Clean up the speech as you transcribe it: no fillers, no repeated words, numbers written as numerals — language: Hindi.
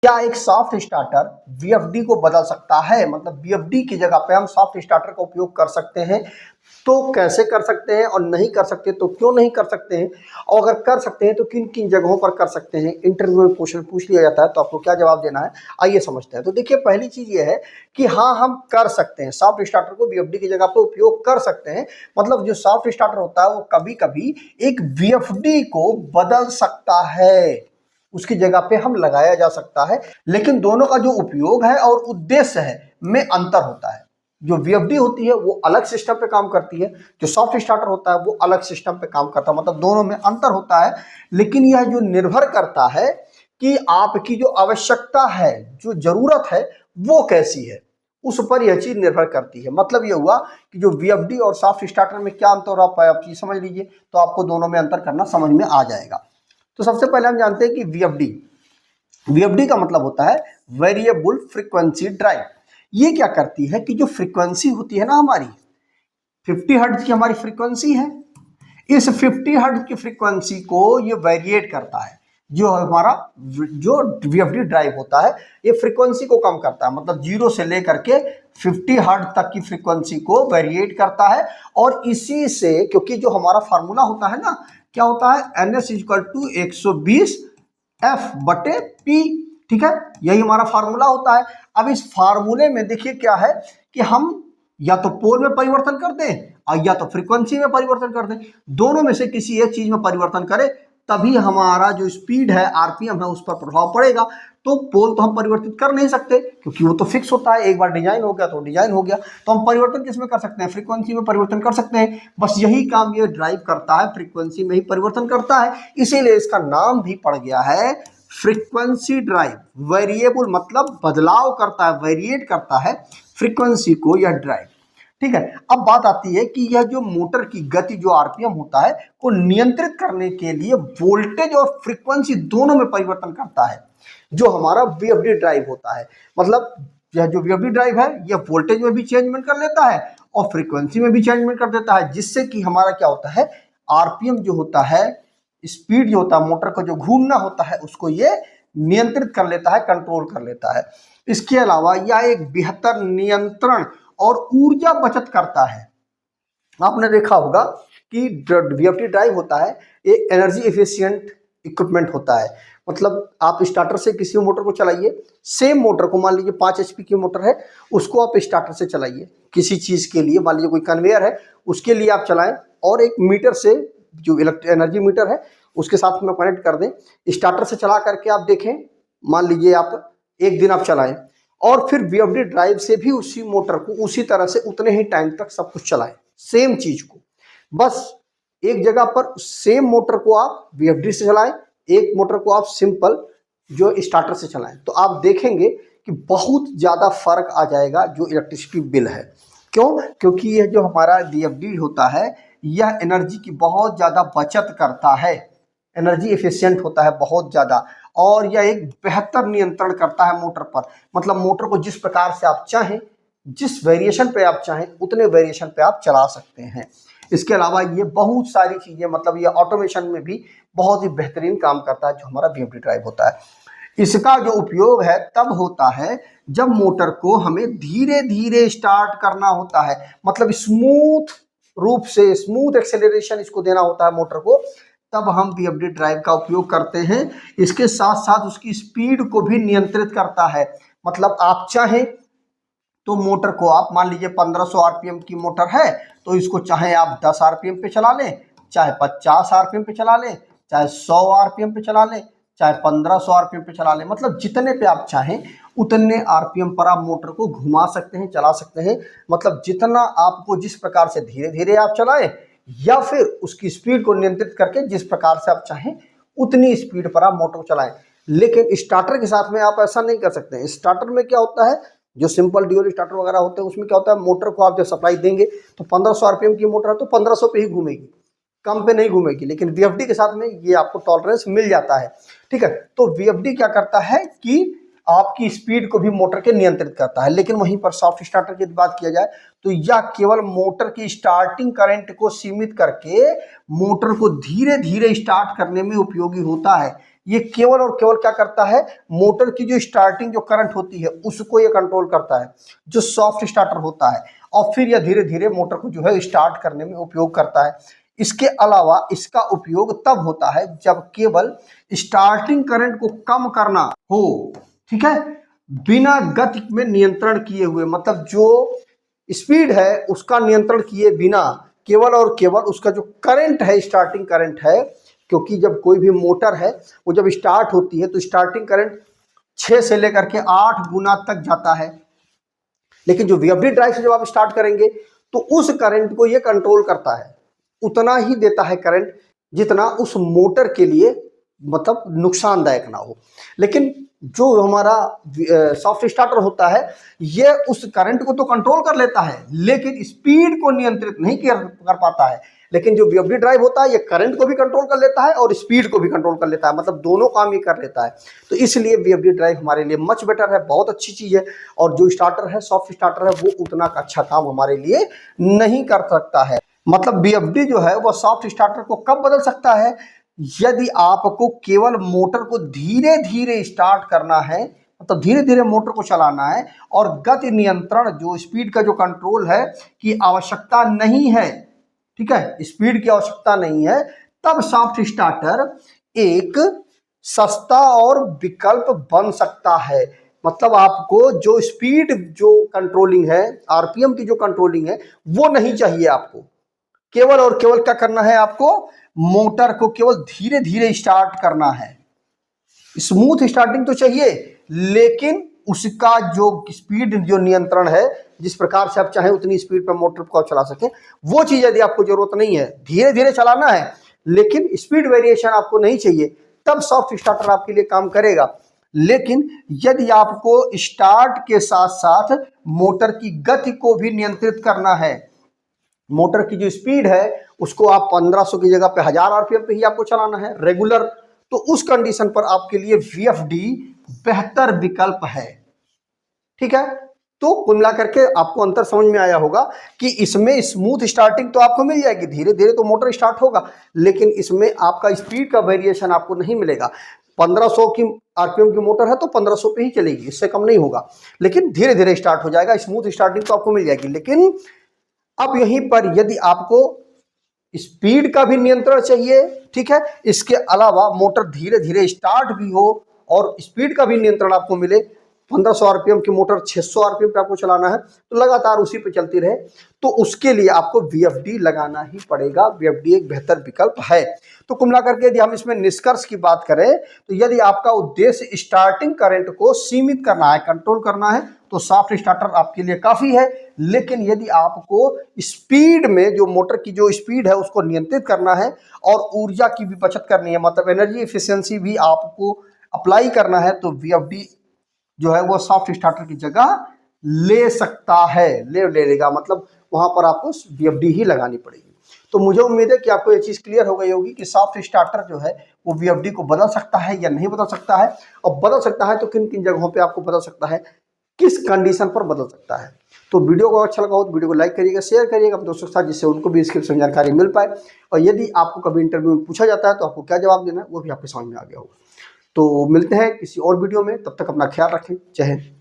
क्या एक सॉफ्ट स्टार्टर वीएफडी को बदल सकता है? मतलब वीएफडी की जगह पे हम सॉफ्ट स्टार्टर का उपयोग कर सकते हैं, तो कैसे कर सकते हैं, और नहीं कर सकते तो क्यों नहीं कर सकते हैं, और अगर कर सकते हैं तो किन किन जगहों पर कर सकते हैं। इंटरव्यू में क्वेश्चन पूछ लिया जाता है तो आपको क्या जवाब देना है, आइए समझते हैं। तो देखिए, पहली चीज ये है कि हाँ, हम कर सकते हैं, सॉफ्ट स्टार्टर को वीएफडी की जगह पे उपयोग कर सकते हैं। मतलब जो सॉफ्ट स्टार्टर होता है वो कभी कभी एक वीएफडी को बदल सकता है, उसकी जगह पे हम लगाया जा सकता है। लेकिन दोनों का जो उपयोग है और उद्देश्य है में अंतर होता है। जो वीएफडी होती है वो अलग सिस्टम पे काम करती है, जो सॉफ्ट स्टार्टर होता है वो अलग सिस्टम पे काम करता है। मतलब दोनों में अंतर होता है, लेकिन यह जो निर्भर करता है कि आपकी जो आवश्यकता है, जो जरूरत है वो कैसी है, उस पर यह चीज निर्भर करती है। मतलब यह हुआ कि जो वीएफडी और सॉफ्ट स्टार्टर में क्या अंतर होता है, आप चीज समझ लीजिए तो आपको दोनों में अंतर करना समझ में आ जाएगा। तो सबसे पहले हम जानते हैं कि वीएफडी का मतलब होता है वेरिएबल फ्रीक्वेंसी ड्राइव। ये क्या करती है कि जो फ्रीक्वेंसी होती है ना हमारी, 50 हर्ट्ज की हमारी फ्रीक्वेंसी है, इस 50 हर्ट्ज की फ्रीक्वेंसी को ये वेरिएट करता है। जो हमारा जो वीएफडी ड्राइव होता है ये फ्रीक्वेंसी को कम करता है, मतलब 0 से लेकर के 50 हर्ट्ज तक की फ्रीक्वेंसी को वेरिएट करता है। और इसी से, क्योंकि जो हमारा फार्मूला होता है ना, क्या होता है, NS = 120 F/P, ठीक है, यही हमारा फार्मूला होता है। अब इस फार्मूले में देखिए क्या है कि हम या तो पोल में परिवर्तन कर दें और या तो फ्रीक्वेंसी में परिवर्तन कर दें, दोनों में से किसी एक चीज में परिवर्तन करें, तभी हमारा जो स्पीड है, आरपीएम है, उस पर प्रभाव पड़ेगा। तो पोल तो हम परिवर्तित कर नहीं सकते क्योंकि वो तो फिक्स होता है, एक बार डिजाइन हो गया तो डिजाइन हो गया। तो हम परिवर्तन किस में कर सकते हैं, फ्रीक्वेंसी में परिवर्तन कर सकते हैं। बस यही काम ये ड्राइव करता है, फ्रीक्वेंसी में ही परिवर्तन करता है, इसीलिए इसका नाम भी पड़ गया है फ्रीक्वेंसी ड्राइव। वेरिएबल मतलब बदलाव करता है, वेरिएट करता है फ्रीक्वेंसी को यह ड्राइव, ठीक है। अब बात आती है कि यह जो मोटर की गति, जो आरपीएम होता है, को नियंत्रित करने के लिए वोल्टेज और फ्रीक्वेंसी दोनों में परिवर्तन करता है, जो हमारा वीएफडी ड्राइव होता है। मतलब यह जो वीएफडी ड्राइव है यह वोल्टेज में भी चेंजमेंट कर लेता है और फ्रीक्वेंसी में भी चेंजमेंट कर देता है, जिससे कि हमारा क्या होता है, आरपीएम जो होता है, स्पीड जो होता है, मोटर का जो घूमना होता है, उसको ये नियंत्रित कर लेता है, कंट्रोल कर लेता है। इसके अलावा यह एक बेहतर नियंत्रण और ऊर्जा बचत करता है। आपने देखा होगा कि वीएफडी ड्राइव होता है एक एनर्जी एफिशिएंट इक्विपमेंट होता है। मतलब आप स्टार्टर से किसी मोटर को चलाइए, सेम मोटर को, मान लीजिए 5 HP की मोटर है, उसको आप स्टार्टर से चलाइए किसी चीज के लिए, मान लीजिए कोई कन्वेयर है उसके लिए आप चलाएं, और एक मीटर से, जो एनर्जी मीटर है, उसके साथ में कनेक्ट कर दें। स्टार्टर से चला करके आप देखें, मान लीजिए आप एक दिन आप चलाएं, और फिर वीएफडी ड्राइव से भी उसी मोटर को उसी तरह से उतने ही टाइम तक सब कुछ चलाएं, सेम चीज को। बस एक जगह पर सेम मोटर को आप वीएफडी से चलाएं, एक मोटर को आप सिंपल जो स्टार्टर से चलाएं, तो आप देखेंगे कि बहुत ज्यादा फर्क आ जाएगा जो इलेक्ट्रिसिटी बिल है। क्यों? क्योंकि यह जो हमारा वीएफडी होता है यह एनर्जी की बहुत ज्यादा बचत करता है, एनर्जी एफिशिएंट होता है बहुत ज्यादा, और यह एक बेहतर नियंत्रण करता है मोटर पर। मतलब मोटर को जिस प्रकार से आप चाहें, जिस वेरिएशन पे आप चाहें, उतने वेरिएशन पे आप चला सकते हैं। इसके अलावा ये बहुत सारी चीजें, मतलब ये ऑटोमेशन में भी बहुत ही बेहतरीन काम करता है जो हमारा वीएफडी ड्राइव होता है। इसका जो उपयोग है तब होता है जब मोटर को हमें धीरे धीरे स्टार्ट करना होता है, मतलब स्मूथ रूप से, स्मूथ एक्सेलरेशन इसको देना होता है मोटर को, तब हम वीएफडी ड्राइव का उपयोग करते हैं। इसके साथ साथ उसकी स्पीड को भी नियंत्रित करता है। मतलब आप चाहें तो मोटर को आप, मान लीजिए 1500 आरपीएम की मोटर है, तो इसको चाहे आप 10 आरपीएम पे चला लें, चाहे 50 आरपीएम पे चला लें, चाहे 100 आरपीएम पे चला लें, चाहे 1500 आरपीएम पे चला लें। मतलब जितने पे आप चाहें उतने आरपीएम पर आप मोटर को घुमा सकते हैं, चला सकते हैं। मतलब जितना आपको, जिस प्रकार से धीरे धीरे आप चलाएं, या फिर उसकी स्पीड को नियंत्रित करके जिस प्रकार से आप चाहें उतनी स्पीड पर आप मोटर को चलाएं। लेकिन स्टार्टर के साथ में आप ऐसा नहीं कर सकते। स्टार्टर में क्या होता है, जो सिंपल ड्यूल स्टार्टर वगैरह होते हैं, उसमें क्या होता है, मोटर को आप जब सप्लाई देंगे तो 1500 आरपीएम की मोटर है तो 1500 पे ही घूमेगी, कम पे नहीं घूमेगी। लेकिन वीएफडी के साथ में ये आपको टॉलरेंस मिल जाता है, ठीक है। तो वीएफडी क्या करता है कि आपकी स्पीड को भी मोटर के नियंत्रित करता है। लेकिन वहीं पर सॉफ्ट स्टार्टर की बात किया जाए तो यह केवल मोटर की स्टार्टिंग करंट को सीमित करके मोटर को धीरे धीरे स्टार्ट करने में उपयोगी होता है। ये केवल और केवल क्या करता है, मोटर की जो स्टार्टिंग जो करंट होती है उसको ये कंट्रोल करता है, जो सॉफ्ट स्टार्टर होता है, और फिर यह धीरे धीरे मोटर को जो है स्टार्ट करने में उपयोग करता है। इसके अलावा इसका उपयोग तब होता है जब केवल स्टार्टिंग करंट को कम करना हो, ठीक है, बिना गति में नियंत्रण किए हुए, मतलब जो स्पीड है उसका नियंत्रण किए बिना केवल और केवल उसका जो करंट है, स्टार्टिंग करंट है, क्योंकि जब कोई भी मोटर है वो जब स्टार्ट होती है तो स्टार्टिंग करंट 6 से लेकर के 8 गुना तक जाता है, लेकिन जो वीएफडी ड्राइव से जब आप स्टार्ट करेंगे तो उस करंट को ये कंट्रोल करता है, उतना ही देता है करंट जितना उस मोटर के लिए मतलब नुकसानदायक ना हो। लेकिन जो हमारा सॉफ्ट स्टार्टर होता है ये उस करंट को तो कंट्रोल कर लेता है लेकिन स्पीड को नियंत्रित नहीं कर पाता है। लेकिन जो वीएफडी ड्राइव होता है ये करंट को भी कंट्रोल कर लेता है और स्पीड को भी कंट्रोल कर लेता है, मतलब दोनों काम ये कर लेता है। तो इसलिए वीएफडी ड्राइव हमारे लिए मच बेटर है, बहुत अच्छी चीज़ है। और जो स्टार्टर है, सॉफ्ट स्टार्टर है, वो उतना अच्छा काम हमारे लिए नहीं कर सकता है। मतलब वीएफडी जो है वो सॉफ्ट स्टार्टर को कब बदल सकता है, यदि आपको केवल मोटर को धीरे धीरे स्टार्ट करना है, मतलब धीरे धीरे मोटर को चलाना है और गति नियंत्रण जो स्पीड का जो कंट्रोल है की आवश्यकता नहीं है, ठीक है, स्पीड की आवश्यकता नहीं है, तब सॉफ्ट स्टार्टर एक सस्ता और विकल्प बन सकता है। मतलब आपको जो स्पीड जो कंट्रोलिंग है, आरपीएम की जो कंट्रोलिंग है वो नहीं चाहिए, आपको केवल और केवल क्या करना है, आपको मोटर को केवल धीरे धीरे स्टार्ट करना है। स्मूथ स्टार्टिंग तो चाहिए लेकिन उसका जो स्पीड जो नियंत्रण है, जिस प्रकार से आप चाहें उतनी स्पीड पर मोटर को चला सकें, वो चीज यदि आपको जरूरत नहीं है, धीरे धीरे चलाना है लेकिन स्पीड वेरिएशन आपको नहीं चाहिए, तब सॉफ्ट स्टार्टर आपके लिए काम करेगा। लेकिन यदि आपको स्टार्ट के साथ साथ मोटर की गति को भी नियंत्रित करना है, मोटर की जो स्पीड है उसको आप 1500 की जगह पे 1000 आरपीएम पे ही आपको चलाना है रेगुलर, तो उस कंडीशन पर आपके लिए वीएफडी बेहतर विकल्प है, ठीक है। तो कुल मिला करके आपको अंतर समझ में आया होगा कि इसमें स्मूथ स्टार्टिंग तो आपको मिल जाएगी, धीरे धीरे तो मोटर स्टार्ट होगा, लेकिन इसमें आपका स्पीड का वेरिएशन आपको नहीं मिलेगा। 1500 की आरपीएम की मोटर है तो 1500 पे ही चलेगी, इससे कम नहीं होगा, लेकिन धीरे धीरे स्टार्ट हो जाएगा। स्मूथ स्टार्टिंग तो आपको मिल जाएगी, लेकिन अब यहीं पर यदि आपको स्पीड का भी नियंत्रण चाहिए, ठीक है, इसके अलावा मोटर धीरे धीरे स्टार्ट भी हो और स्पीड का भी नियंत्रण आपको मिले, 1500 आरपीएम की मोटर 600 आरपीएम पे आपको चलाना है तो लगातार उसी पे चलती रहे, तो उसके लिए आपको वीएफडी लगाना ही पड़ेगा। वीएफडी एक बेहतर विकल्प है। तो कुल मिलाकर के यदि हम इसमें निष्कर्ष की बात करें तो यदि आपका उद्देश्य स्टार्टिंग करंट को सीमित करना है, कंट्रोल करना है, तो सॉफ्ट स्टार्टर आपके लिए काफी है। लेकिन यदि आपको स्पीड में जो मोटर की जो स्पीड है उसको नियंत्रित करना है और ऊर्जा की भी बचत करनी है, मतलब एनर्जी एफिशिएंसी भी आपको अप्लाई करना है, तो वीएफडी जो है वो सॉफ्ट स्टार्टर की जगह ले सकता है, ले लेगा, मतलब वहां पर आपको वीएफडी ही लगानी पड़ेगी। तो मुझे उम्मीद है कि आपको ये चीज क्लियर हो गई होगी कि सॉफ्ट स्टार्टर जो है वो वीएफडी को बदल सकता है या नहीं बदल सकता है, और बदल सकता है तो किन किन जगहों पे आपको बदल सकता है, किस कंडीशन पर बदल सकता है। तो वीडियो को अच्छा लगा हो तो वीडियो को लाइक करिएगा, शेयर करिएगा अपने दोस्तों के साथ, जिससे उनको भी इसके विषय में जानकारी मिल पाए। और यदि आपको कभी इंटरव्यू में पूछा जाता है तो आपको क्या जवाब देना है वो भी आपके समझ में आ गया होगा। तो मिलते हैं किसी और वीडियो में, तब तक अपना ख्याल रखें। जय हिंद।